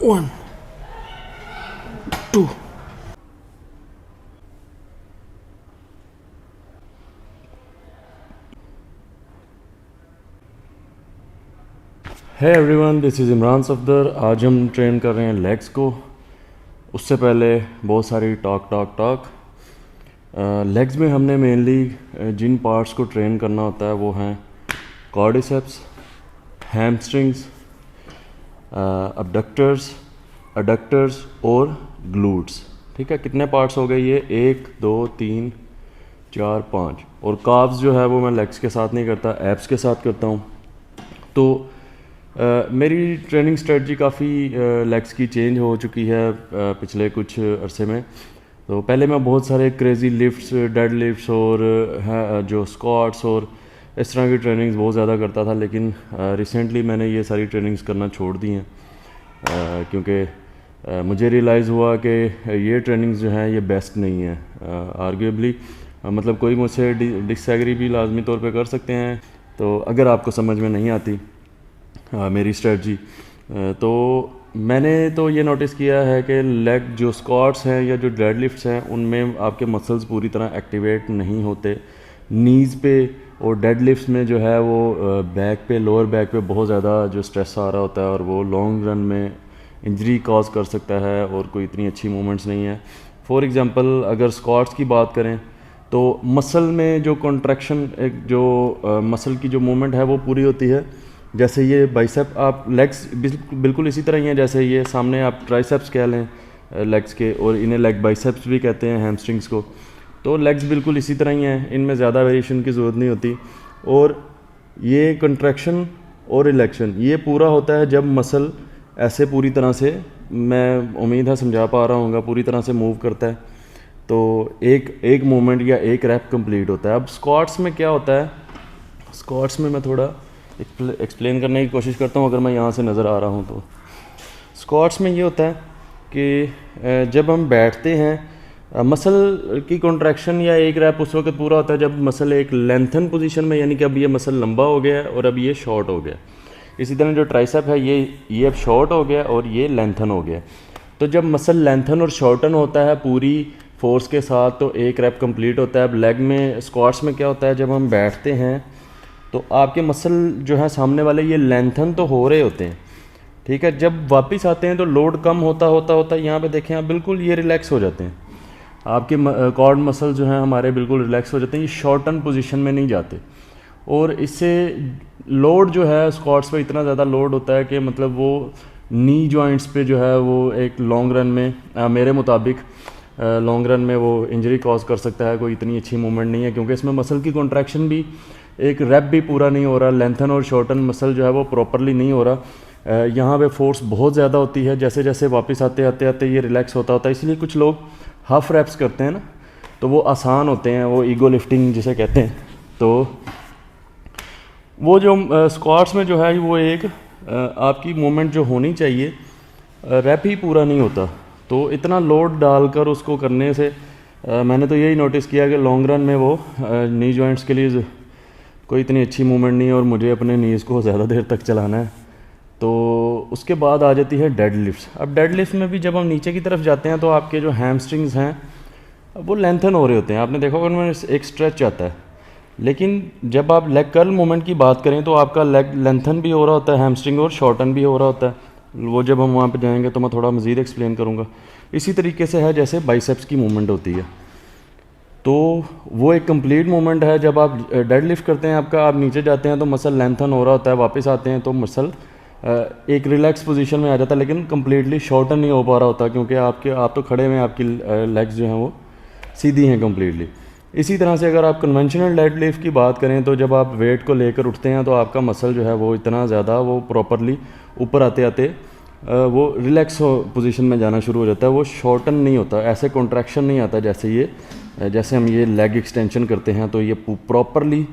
1 2 है everyone, this is Imran Safdar. आज हम ट्रेन कर रहे हैं लेग्स को। उससे पहले बहुत सारी टॉक। लेग्स में हमने मेनली जिन पार्ट्स को ट्रेन करना होता है वो हैं क्वाड्रिसेप्स, हैमस्ट्रिंग्स, अबडक्टर्स, एडक्टर्स और ग्लूट्स। ठीक है, कितने पार्ट्स हो गए ये? 1 2 3 4 5। और काव्स जो है वो मैं लेग्स के साथ नहीं करता, एब्स के साथ करता हूँ। तो मेरी ट्रेनिंग स्ट्रेटजी काफ़ी लेग्स की चेंज हो चुकी है पिछले कुछ अरसे में। तो पहले मैं बहुत सारे क्रेज़ी लिफ्ट्स, डेड लिफ्ट्स और जो स्क्वाट्स और इस तरह की ट्रेनिंग्स बहुत ज़्यादा करता था, लेकिन रिसेंटली मैंने ये सारी ट्रेनिंग्स करना छोड़ दी हैं क्योंकि मुझे रियलाइज़ हुआ कि ये ट्रेनिंग्स जो हैं ये बेस्ट नहीं है। आर्ग्यूबली मतलब कोई मुझसे डिसएग्री भी लाजमी तौर पे कर सकते हैं। तो अगर आपको समझ में नहीं आती मेरी स्ट्रेटजी, तो मैंने तो ये नोटिस किया है कि लेग जो स्क्वाट्स हैं या जो डेड लिफ्ट्स हैं उनमें आपके मसल्स पूरी तरह एक्टिवेट नहीं होते। नीज़ पे और डेड लिफ्ट्स में जो है वो बैक पे, लोअर बैक पे बहुत ज़्यादा जो स्ट्रेस आ रहा होता है और वो लॉन्ग रन में इंजरी कॉज कर सकता है और कोई इतनी अच्छी मूवमेंट्स नहीं है। फॉर एग्ज़ाम्पल अगर स्क्वाट्स की बात करें तो मसल में जो कॉन्ट्रैक्शन, एक जो मसल की जो मूवमेंट है वो पूरी होती है। जैसे ये बाइसेप, आप लेग्स बिल्कुल इसी तरह ही हैं जैसे ये सामने आप ट्राइसेप्स कह लें लेग्स के, और इन्हें लेग बाइसेप्स भी कहते हैं, हैमस्ट्रिंग्स को। तो लेग्स बिल्कुल इसी तरह ही हैं, इनमें ज़्यादा वेरिएशन की ज़रूरत नहीं होती। और ये कंट्रैक्शन और रिलैक्शन ये पूरा होता है जब मसल ऐसे पूरी तरह से, मैं उम्मीद है समझा पा रहा हूँगा, पूरी तरह से मूव करता है। तो एक मूवमेंट या एक रैप कंप्लीट होता है। अब स्क्वाट्स में क्या होता है, स्क्वाट्स में मैं थोड़ा एक्सप्लेन करने की कोशिश करता हूँ अगर मैं यहाँ से नज़र आ रहा हूँ तो। स्क्वाट्स में ये होता है कि जब हम बैठते हैं मसल की कॉन्ट्रैक्शन या एक रैप उस वक्त पूरा होता है जब मसल एक लेंथन पोजीशन में, यानी कि अब ये मसल लंबा हो गया है और अब ये शॉर्ट हो गया। इसी तरह जो ट्राइसेप है ये अब शॉर्ट हो गया और ये लेंथन हो गया। तो जब मसल लेंथन और शॉर्टन होता है पूरी फोर्स के साथ तो एक रैप कंप्लीट होता है। अब लेग में, स्क्वाट्स में क्या होता है, जब हम बैठते हैं तो आपके मसल जो है सामने वाले ये लेंथन तो हो रहे होते हैं, ठीक है। जब वापस आते हैं तो लोड कम होता यहाँ पे देखें आप, बिल्कुल ये रिलैक्स हो जाते हैं। आपके कॉर्ड मसल जो हैं हमारे बिल्कुल रिलैक्स हो जाते हैं, ये शॉर्टन पोजीशन में नहीं जाते। और इससे लोड जो है स्क्वाट्स पे इतना ज़्यादा लोड होता है कि मतलब वो नी जॉइंट्स पे जो है वो एक लॉन्ग रन में, मेरे मुताबिक लॉन्ग रन में वो इंजरी कॉज कर सकता है। कोई इतनी अच्छी मूवमेंट नहीं है क्योंकि इसमें मसल की कॉन्ट्रैक्शन भी, एक रैप भी पूरा नहीं हो रहा, लेंथन और शॉर्टन मसल जो है वो प्रॉपरली नहीं हो रहा। यहाँ पे फोर्स बहुत ज़्यादा होती है, जैसे जैसे वापस आते ये रिलैक्स होता है। इसलिए कुछ लोग हाफ रैप्स करते हैं ना, तो वो आसान होते हैं, वो ईगो लिफ्टिंग जिसे कहते हैं। तो वो जो स्क्वाट्स में जो है वो एक आपकी मूवमेंट जो होनी चाहिए रैप ही पूरा नहीं होता। तो इतना लोड डालकर उसको करने से मैंने तो यही नोटिस किया कि लॉन्ग रन में वो नी जॉइंट्स के लिए कोई इतनी अच्छी मूवमेंट नहीं है और मुझे अपने नीज़ को ज़्यादा देर तक चलाना है। तो उसके बाद आ जाती है डेड लिफ्ट्स। अब डेड लिफ्ट में भी जब हम नीचे की तरफ जाते हैं तो आपके जो हैमस्ट्रिंग्स हैं वो लेंथन हो रहे होते हैं। आपने देखा होगा उनमें एक स्ट्रेच आता है, लेकिन जब आप लेग कर्ल मूवमेंट की बात करें तो आपका लेग लेंथन भी हो रहा होता है, हैमस्ट्रिंग और शॉर्टन भी हो रहा होता है। वो जब हम वहाँ पे जाएंगे तो मैं थोड़ा मज़ीद एक्सप्लेन करूँगा। इसी तरीके से है जैसे बाइसेप्स की मूवमेंट होती है, तो वो एक कंप्लीट मूवमेंट है। जब आप डेड लिफ्ट करते हैं आपका, आप नीचे जाते हैं तो मसल लेंथन हो रहा होता है, वापस आते हैं तो मसल एक रिलैक्स पोजीशन में आ जाता है, लेकिन कम्प्लीटली शॉर्टन नहीं हो पा रहा होता क्योंकि आप तो खड़े में, आपकी लेग्स जो हैं वो सीधी हैं कम्प्लीटली। इसी तरह से अगर आप कन्वेंशनल डेड लिफ्ट की बात करें तो जब आप वेट को लेकर उठते हैं तो आपका मसल जो है वो इतना ज़्यादा वो प्रॉपरली ऊपर आते आते वो रिलैक्स पोजीशन में जाना शुरू हो जाता है, वो शॉर्टन नहीं होता, ऐसे कॉन्ट्रैक्शन नहीं आता जैसे हम ये लेग एक्सटेंशन करते हैं। तो ये प्रॉपरली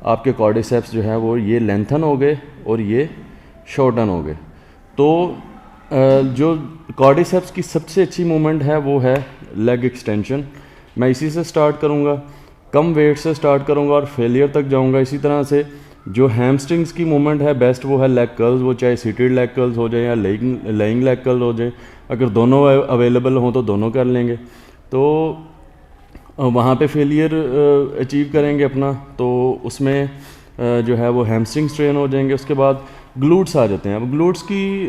आपके क्वाड्रिसेप्स जो है वो ये लेंथन हो गए और ये शॉर्टन हो गए। तो जो क्वाड्रिसेप्स की सबसे अच्छी मूवमेंट है वो है लेग एक्सटेंशन। मैं इसी से स्टार्ट करूँगा, कम वेट से स्टार्ट करूँगा और फेलियर तक जाऊँगा। इसी तरह से जो हैमस्ट्रिंग्स की मूवमेंट है बेस्ट वो है लेग कर्ल्स, वो चाहे सीटेड लेग कर्ल्स हो जाए या लेइंग लेग कर्ल हो जाए। अगर दोनों अवेलेबल हों तो दोनों कर लेंगे। तो वहाँ पे फेलियर अचीव करेंगे अपना, तो उसमें जो है वो हैमस्ट्रिंग्स ट्रेन हो जाएंगे। उसके बाद ग्लूट्स आ जाते हैं। अब ग्लूट्स की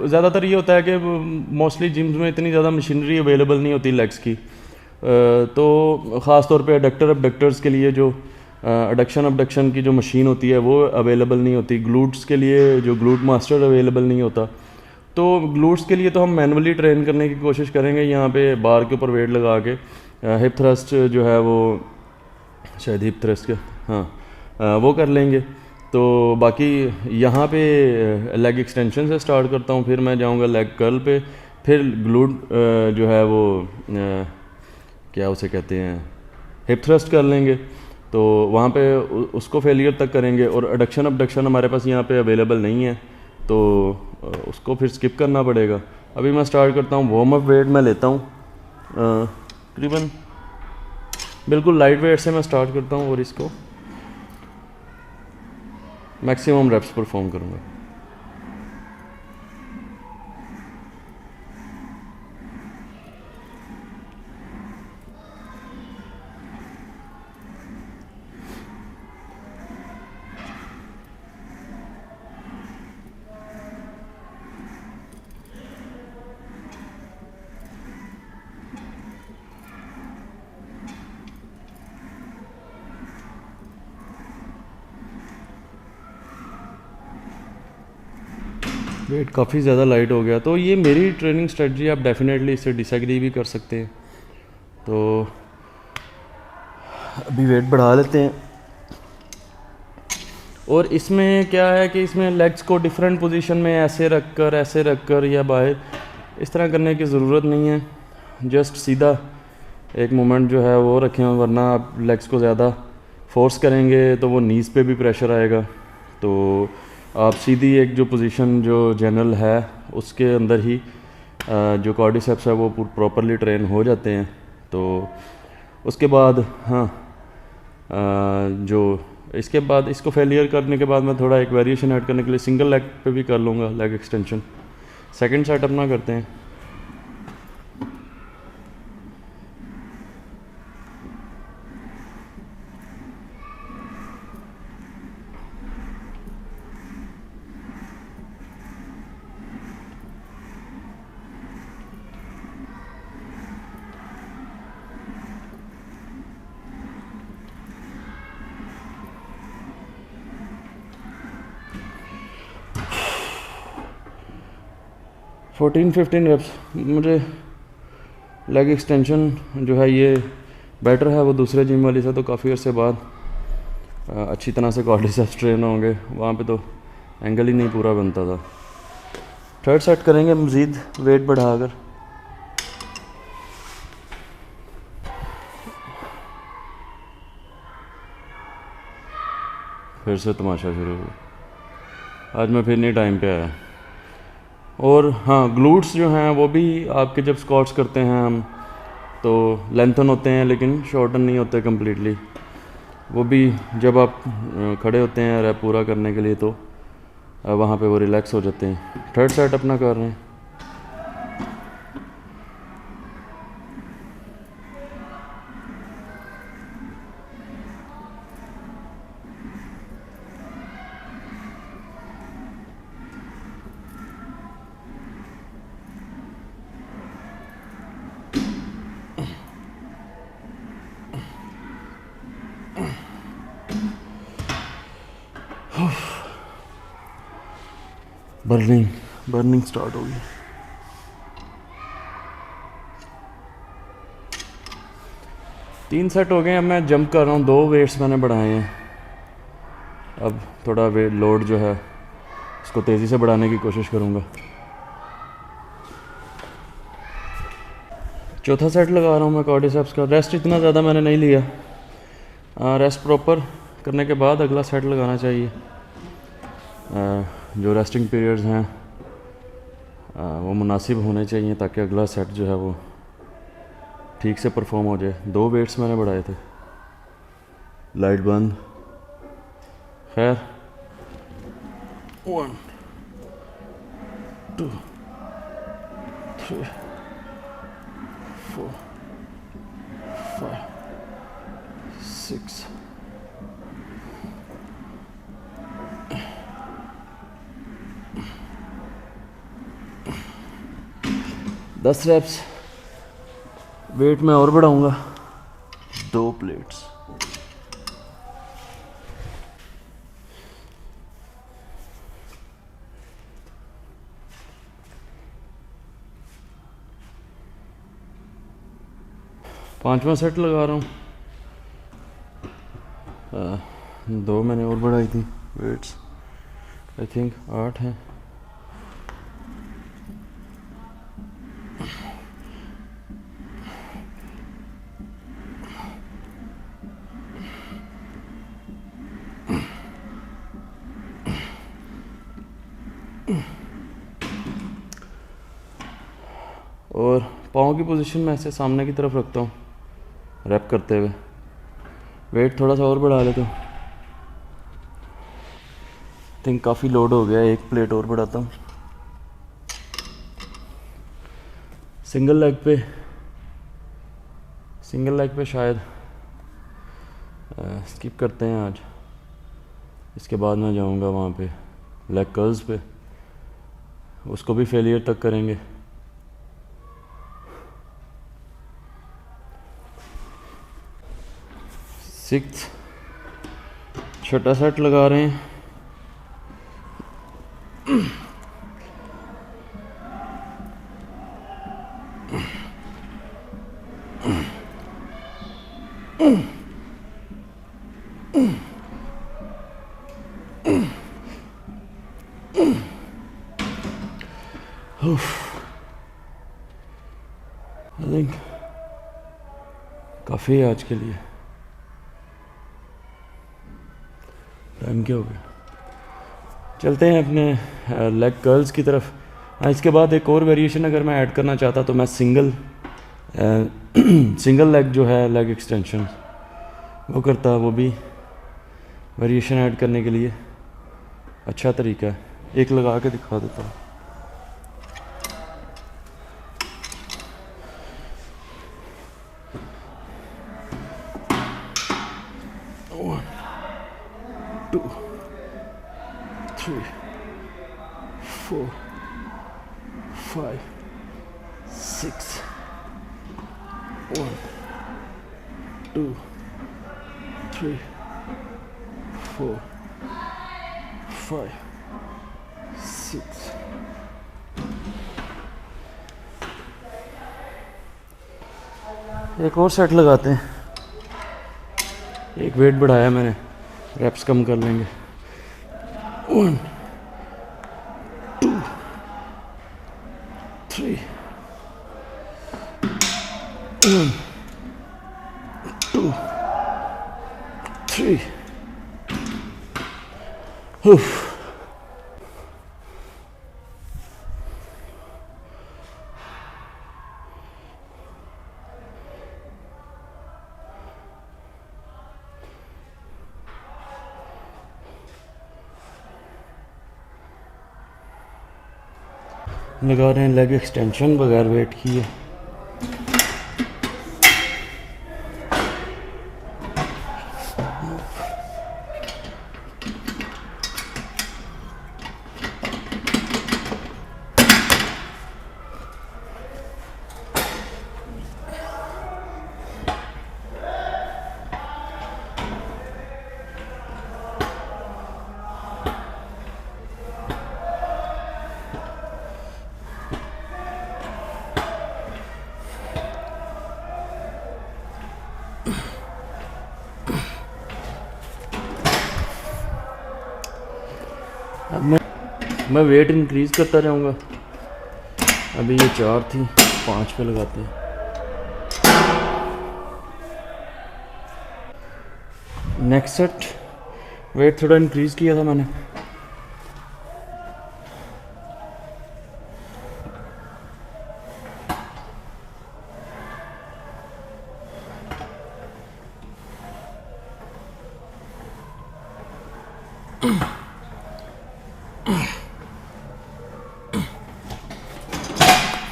ज़्यादातर ये होता है कि मोस्टली जिम्स में इतनी ज़्यादा मशीनरी अवेलेबल नहीं होती लेग्स की, तो ख़ास तौर पे अबडक्टर्स के लिए जो अबडक्शन की जो मशीन होती है वो अवेलेबल नहीं होती। ग्लूट्स के लिए जो ग्लूट मास्टर अवेलेबल नहीं होता। तो ग्लूट्स के लिए तो हम मैनुअली ट्रेन करने की कोशिश करेंगे, यहाँ पे बार के ऊपर वेट लगा के। हिप थ्रस्ट जो है वो शायद हिप थ्रस्ट के, हाँ वो कर लेंगे। तो बाकी यहाँ पे लेग एक्सटेंशन से स्टार्ट करता हूँ, फिर मैं जाऊँगा लेग कर्ल पे, फिर ग्लूट जो है वो क्या उसे कहते हैं हिप थ्रस्ट कर लेंगे। तो वहाँ पे उसको फेलियर तक करेंगे। और अबडक्शन हमारे पास यहाँ पे अवेलेबल नहीं है, तो उसको फिर स्किप करना पड़ेगा। अभी मैं स्टार्ट करता हूँ। वार्म अप वेट मैं लेता हूँ तकरीबन बिल्कुल लाइट वेट से मैं स्टार्ट करता हूँ और इसको मैक्सिमम रेप्स परफॉर्म करूँगा। वेट काफ़ी ज़्यादा लाइट हो गया, तो ये मेरी ट्रेनिंग स्ट्रेटजी, आप डेफिनेटली इससे डिसएग्री भी कर सकते हैं। तो अभी वेट बढ़ा लेते हैं। और इसमें क्या है कि इसमें लेग्स को डिफरेंट पोजीशन में ऐसे रखकर या बाहर इस तरह करने की ज़रूरत नहीं है। जस्ट सीधा एक मोमेंट जो है वो रखें, वरना आप लेग्स को ज़्यादा फोर्स करेंगे तो वो नीज़ पे भी प्रेशर आएगा। तो आप सीधी एक जो पोजीशन जो जनरल है उसके अंदर ही जो क्वाड्रिसेप्स है वो प्रॉपरली ट्रेन हो जाते हैं। तो उसके बाद जो इसके बाद इसको फेलियर करने के बाद मैं थोड़ा एक वेरिएशन ऐड करने के लिए सिंगल लेग पे भी कर लूँगा लेग एक्सटेंशन। सेकंड सेट अपना करते हैं। फोर्टीन 15 रेप्स मुझे लेग एक्सटेंशन जो है ये बेटर है वो दूसरे जिम वाली से, तो काफ़ी अर्से बाद अच्छी तरह से क्वाड्रिसेप्स ट्रेन होंगे। वहाँ पे तो एंगल ही नहीं पूरा बनता था। थर्ड सेट करेंगे मज़ीद वेट बढ़ाकर। फिर से तमाशा शुरू हुआ। आज मैं फिर नहीं टाइम पे आया। और हाँ, ग्लूट्स जो हैं वो भी आपके जब स्क्वाट्स करते हैं हम तो लेंथन होते हैं लेकिन शॉर्टन नहीं होते कम्प्लीटली। वो भी जब आप खड़े होते हैं रैप पूरा करने के लिए तो वहाँ पे वो रिलैक्स हो जाते हैं। थर्ड सेट अपना कर रहे हैं। बर्निंग स्टार्ट होगी। तीन सेट हो गए। अब मैं जंप कर रहा हूँ। 2 वेट्स मैंने बढ़ाए हैं। अब थोड़ा वेट लोड जो है उसको तेज़ी से बढ़ाने की कोशिश करूँगा। चौथा सेट लगा रहा हूँ मैं क्वाड्रिसेप्स का। रेस्ट इतना ज़्यादा मैंने नहीं लिया। रेस्ट प्रॉपर करने के बाद अगला सेट लगाना चाहिए। जो रेस्टिंग पीरियड्स हैं वो मुनासिब होने चाहिए ताकि अगला सेट जो है वो ठीक से परफॉर्म हो जाए। 2 वेट्स मैंने बढ़ाए थे। लाइट बंद। खैर 1 2 3 4 5 6 10 रेप्स। वेट मैं और बढ़ाऊंगा 2 प्लेट्स। पांचवा सेट लगा रहा हूँ। 2 मैंने और बढ़ाई थी वेट्स, आई थिंक 8 हैं। और पाँव की पोजीशन में ऐसे सामने की तरफ रखता हूँ रैप करते हुए। वेट थोड़ा सा और बढ़ा लेता हूँ। थिंक काफ़ी लोड हो गया, 1 प्लेट और बढ़ाता हूँ। सिंगल लेग पे शायद स्किप करते हैं आज। इसके बाद मैं जाऊँगा वहाँ पे लेग कर्ल्स पे, उसको भी फेलियर तक करेंगे। सिक्स छोटा सेट लगा रहे हैं। आई थिंक काफ़ी है आज के लिए। टाइम क्या हो गया? चलते हैं अपने लेग कर्ल्स की तरफ। इसके बाद एक और वेरिएशन अगर मैं ऐड करना चाहता तो मैं सिंगल लेग जो है लेग एक्सटेंशन वो करता। वो भी वेरिएशन ऐड करने के लिए अच्छा तरीका है। एक लगा के दिखा देता हूँ। One, 2, 3, 4, 5, 6. 1, 2, 3, 4, 5, 6. एक और सेट लगाते हैं। एक वेट बढ़ाया मैंने, रेप्स कम कर लेंगे। 1, 2, 3, 1, 2, 3. लगा रहे हैं लेग एक्सटेंशन बगैर वेट किए। अब मैं वेट इंक्रीज़ करता जाऊंगा। अभी ये 4 थी, 5 पे लगाते हैं। नेक्स्ट सेट वेट थोड़ा इंक्रीज़ किया था मैंने।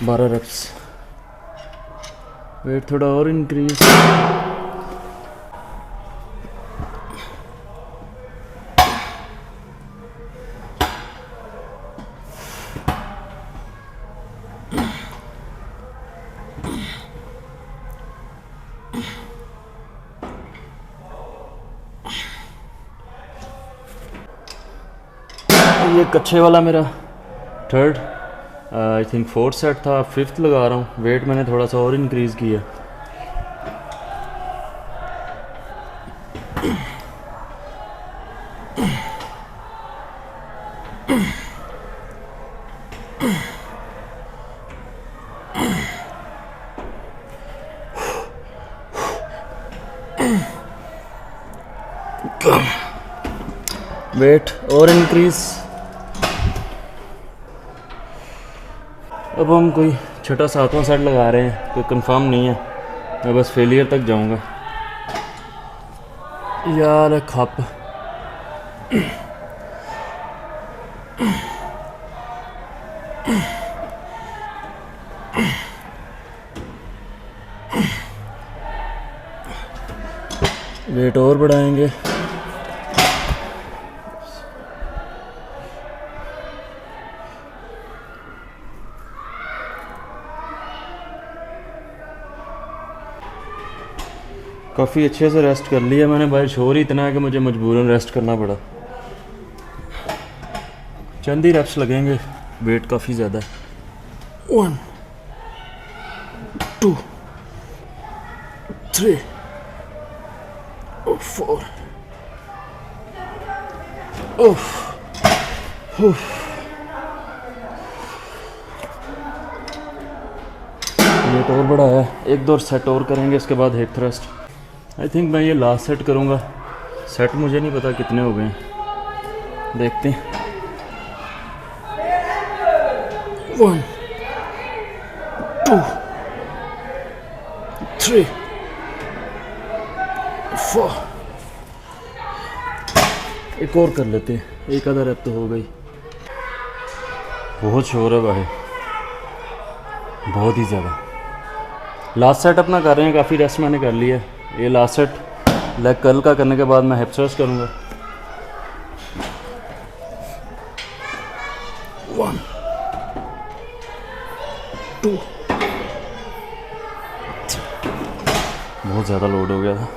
बारह रेप्स। वेट थोड़ा और इंक्रीज। ये कच्छे वाला मेरा third I think fourth set था, फिफ्थ लगा रहा हूँ। वेट मैंने थोड़ा सा और इंक्रीज़ किया। वेट और इंक्रीज़। अब हम कोई छठा सातवां सेट लगा रहे हैं, कोई कंफर्म नहीं है, मैं बस फेलियर तक जाऊंगा। यार खप। वेट और बढ़ाएंगे। काफ़ी अच्छे से रेस्ट कर लिया मैंने भाई, शोर ही इतना है कि मुझे मजबूरन रेस्ट करना पड़ा। चंद ही रेप्स लगेंगे, वेट काफ़ी ज़्यादा है। 1 2 3 4 वेट और बड़ा है। एक दो सेट और करेंगे, इसके बाद हिप थ्रस्ट। आई थिंक मैं ये लास्ट सेट करूँगा। सेट मुझे नहीं पता कितने हो गए हैं, देखते हैं। 1 2 3 4। एक और कर लेते हैं, एक आधा रेप तो हो गई। बहुत शोर है भाई, बहुत ही ज़्यादा। लास्ट सेट अपना कर रहे हैं, काफ़ी रेस्ट मैंने कर लिया है। ये लास्ट सेट लेग कर्ल का करने के बाद मैं हिप थ्रस्ट करूँगा। 1 2। बहुत ज़्यादा लोड हो गया था।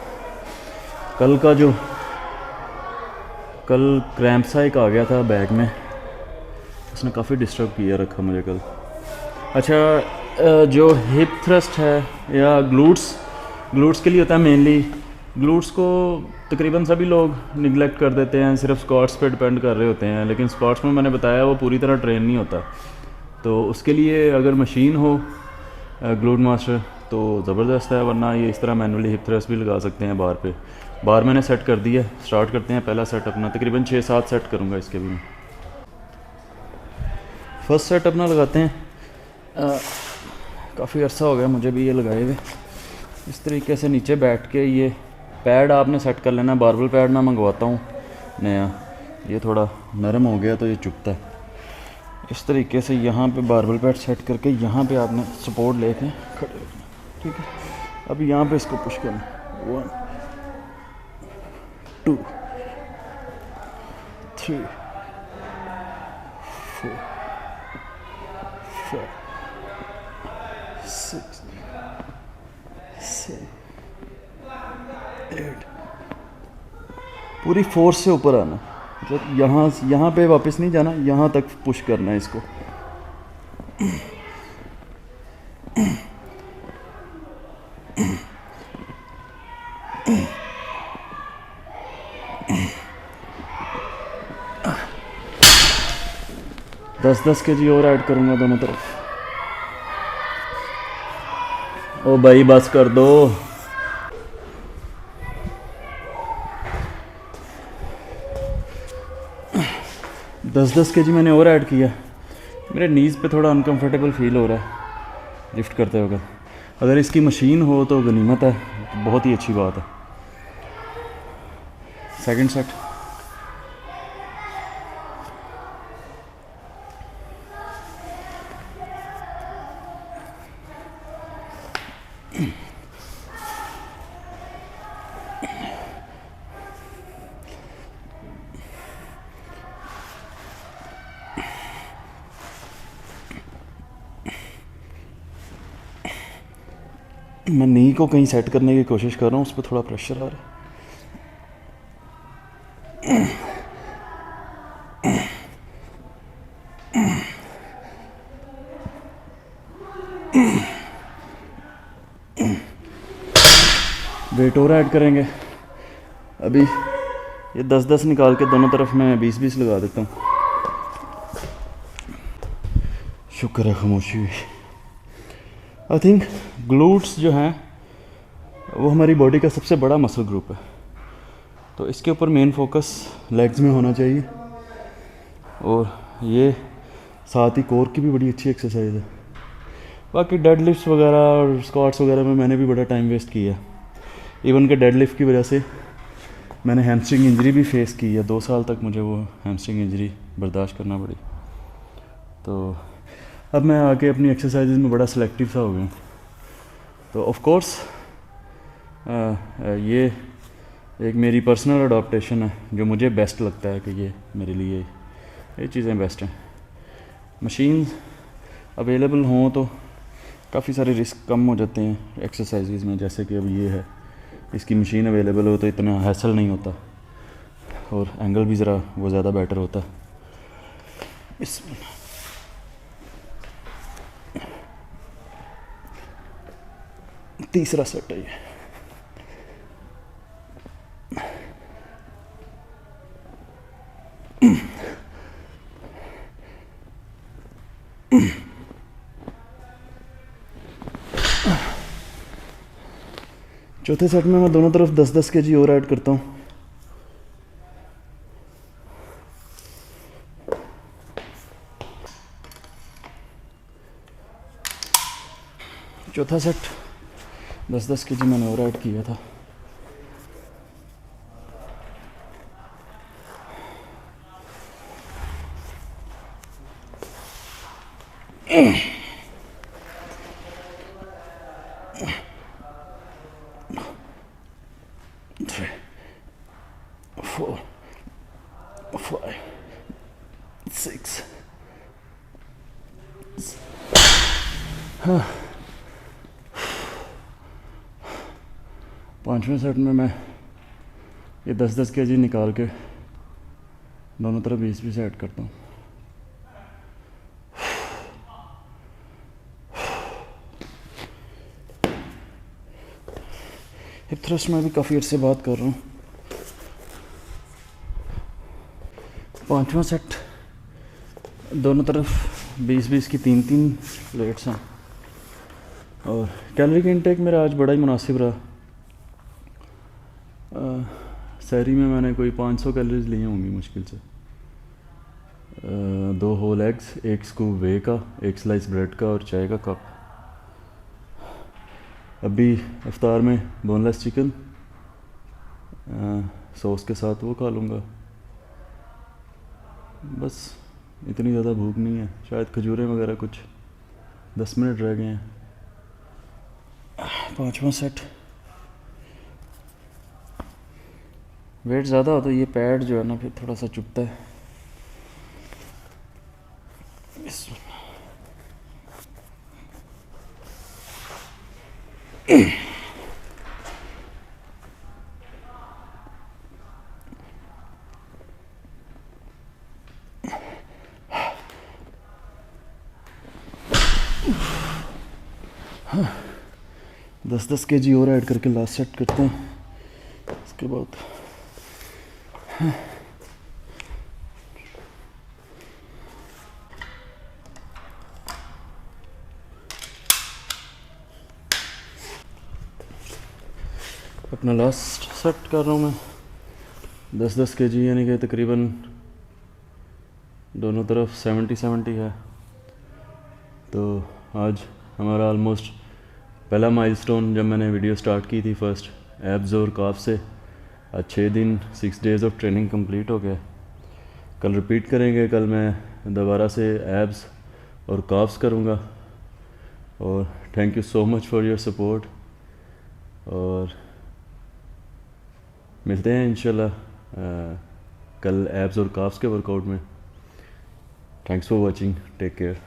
कल का जो कल क्रैम्प सा एक आ गया था बैक में, उसने काफ़ी डिस्टर्ब किया रखा मुझे कल। अच्छा, जो हिप थ्रस्ट है या ग्लूट्स के लिए होता है मेनली। ग्लूट्स को तकरीबन सभी लोग निगलेक्ट कर देते हैं, सिर्फ स्क्वाट्स पे डिपेंड कर रहे होते हैं, लेकिन स्क्वाट्स में मैंने बताया वो पूरी तरह ट्रेन नहीं होता। तो उसके लिए अगर मशीन हो ग्लूट मास्टर तो ज़बरदस्त है, वरना ये इस तरह मैनुअली हिप थ्रस्ट भी लगा सकते हैं बार पे। बार मैंने सेट कर दिया। स्टार्ट करते हैं पहला सेट अपना, तकरीबन 6-7 सेट करूँगा इसके भी। फर्स्ट सेट अपना लगाते हैं। काफ़ी अर्सा हो गया मुझे भी ये लगाए हुए। इस तरीके से नीचे बैठ के ये पैड आपने सेट कर लेना। बारबल पैड मैं मंगवाता हूँ नया, ये थोड़ा नरम हो गया तो ये चुभता है। इस तरीके से यहाँ पे बारबल पैड सेट करके यहाँ पे आपने सपोर्ट लेके खड़े रखना, ठीक है। अब यहाँ पे इसको पुश करना। 1 2 3 4 5 6 7 8। पूरी फोर्स से ऊपर आना, मतलब यहाँ पे वापस नहीं जाना, यहाँ तक पुश करना है इसको। दस 10 kg और ऐड करूँगा दोनों तरफ। ओ भाई बस कर दो। दस kg मैंने और ऐड किया। मेरे नीज़ पे थोड़ा अनकंफर्टेबल फील हो रहा है लिफ्ट करते वक्त। अगर इसकी मशीन हो तो गनीमत है, तो बहुत ही अच्छी बात है। सेकंड सेट मैं नी को कहीं सेट करने की कोशिश कर रहा हूँ, उस पर थोड़ा प्रेशर आ रहा है। वेट और ऐड करेंगे। अभी ये 10-10 निकाल के दोनों तरफ मैं 20-20 लगा देता हूँ। शुक्र है खामोशी हुई। आई थिंक ग्लूट्स जो हैं वो हमारी बॉडी का सबसे बड़ा मसल ग्रुप है, तो इसके ऊपर मेन फोकस लेग्स में होना चाहिए। और ये साथ ही कोर की भी बड़ी अच्छी एक्सरसाइज है। बाकी डेड लिफ्ट्स वगैरह और स्क्वाट्स वगैरह में मैंने भी बड़ा टाइम वेस्ट किया है। इवन के डेड लिफ्ट की वजह से मैंने हैमस्ट्रिंग इंजरी भी फेस की है। 2 साल तक मुझे वो हैमस्ट्रिंग इंजरी बर्दाश्त करना पड़ी। तो अब मैं आके अपनी एक्सरसाइजेज में बड़ा सिलेक्टिव सा हो गया। तो ऑफ कोर्स ये एक मेरी पर्सनल अडॉप्टेशन है जो मुझे बेस्ट लगता है कि ये मेरे लिए ये चीज़ें बेस्ट हैं। मशीन अवेलेबल हों तो काफ़ी सारे रिस्क कम हो जाते हैं एक्सरसाइजेज में। जैसे कि अब ये है, इसकी मशीन अवेलेबल हो तो इतना हैसल नहीं होता और एंगल भी ज़रा वो ज़्यादा बेटर होता है। तीसरा सेट है ये। चौथे सेट में मैं दोनों तरफ 10-10 kg और ऐड करता हूँ। चौथा सेट 10-10 kg मैंने और ऐड किया था। Three, 4, 5, 6। पाँचवें सेट में मैं ये 10-10 kg निकाल के दोनों तरफ 20-20 ऐड करता हूँ। हिप थ्रस्ट में भी काफ़ी अरसे बात कर रहा हूँ। पाँचवा सेट दोनों तरफ 20-20 की 3-3 प्लेट्स हैं। और कैलोरी का इंटेक मेरा आज बड़ा ही मुनासिब रहा। सहरी में मैंने कोई 500 कैलोरीज ली होंगी मुश्किल से। 2 होल एग्स, 1 स्कूप वे का, 1 स्लाइस ब्रेड का और चाय का कप। अभी इफ्तार में बोनलेस चिकन सॉस के साथ वो खा लूँगा। बस इतनी ज़्यादा भूख नहीं है। शायद खजूरें वगैरह कुछ 10 मिनट रह गए हैं। पाँचवा सेट। वेट ज़्यादा हो तो ये पैड जो है ना फिर थोड़ा सा चुभता है। हाँ, 10-10 kg और ऐड करके लास्ट सेट करते हैं। इसके बाद अपना लास्ट सेट कर रहा हूँ मैं 10-10 kg, यानी कि तकरीबन दोनों तरफ 70-70 है। तो आज हमारा ऑलमोस्ट पहला माइलस्टोन जब मैंने वीडियो स्टार्ट की थी फर्स्ट एब्स और काफ से, आज 6 दिन 6 डेज़ ऑफ ट्रेनिंग कंप्लीट हो गया। कल रिपीट करेंगे। कल मैं दोबारा से एब्स और काफ्स करूँगा। और thank you so much for your support. और मिलते हैं इंशाल्लाह कल एब्स और काफ्स के वर्कआउट में। Thanks for watching, take care.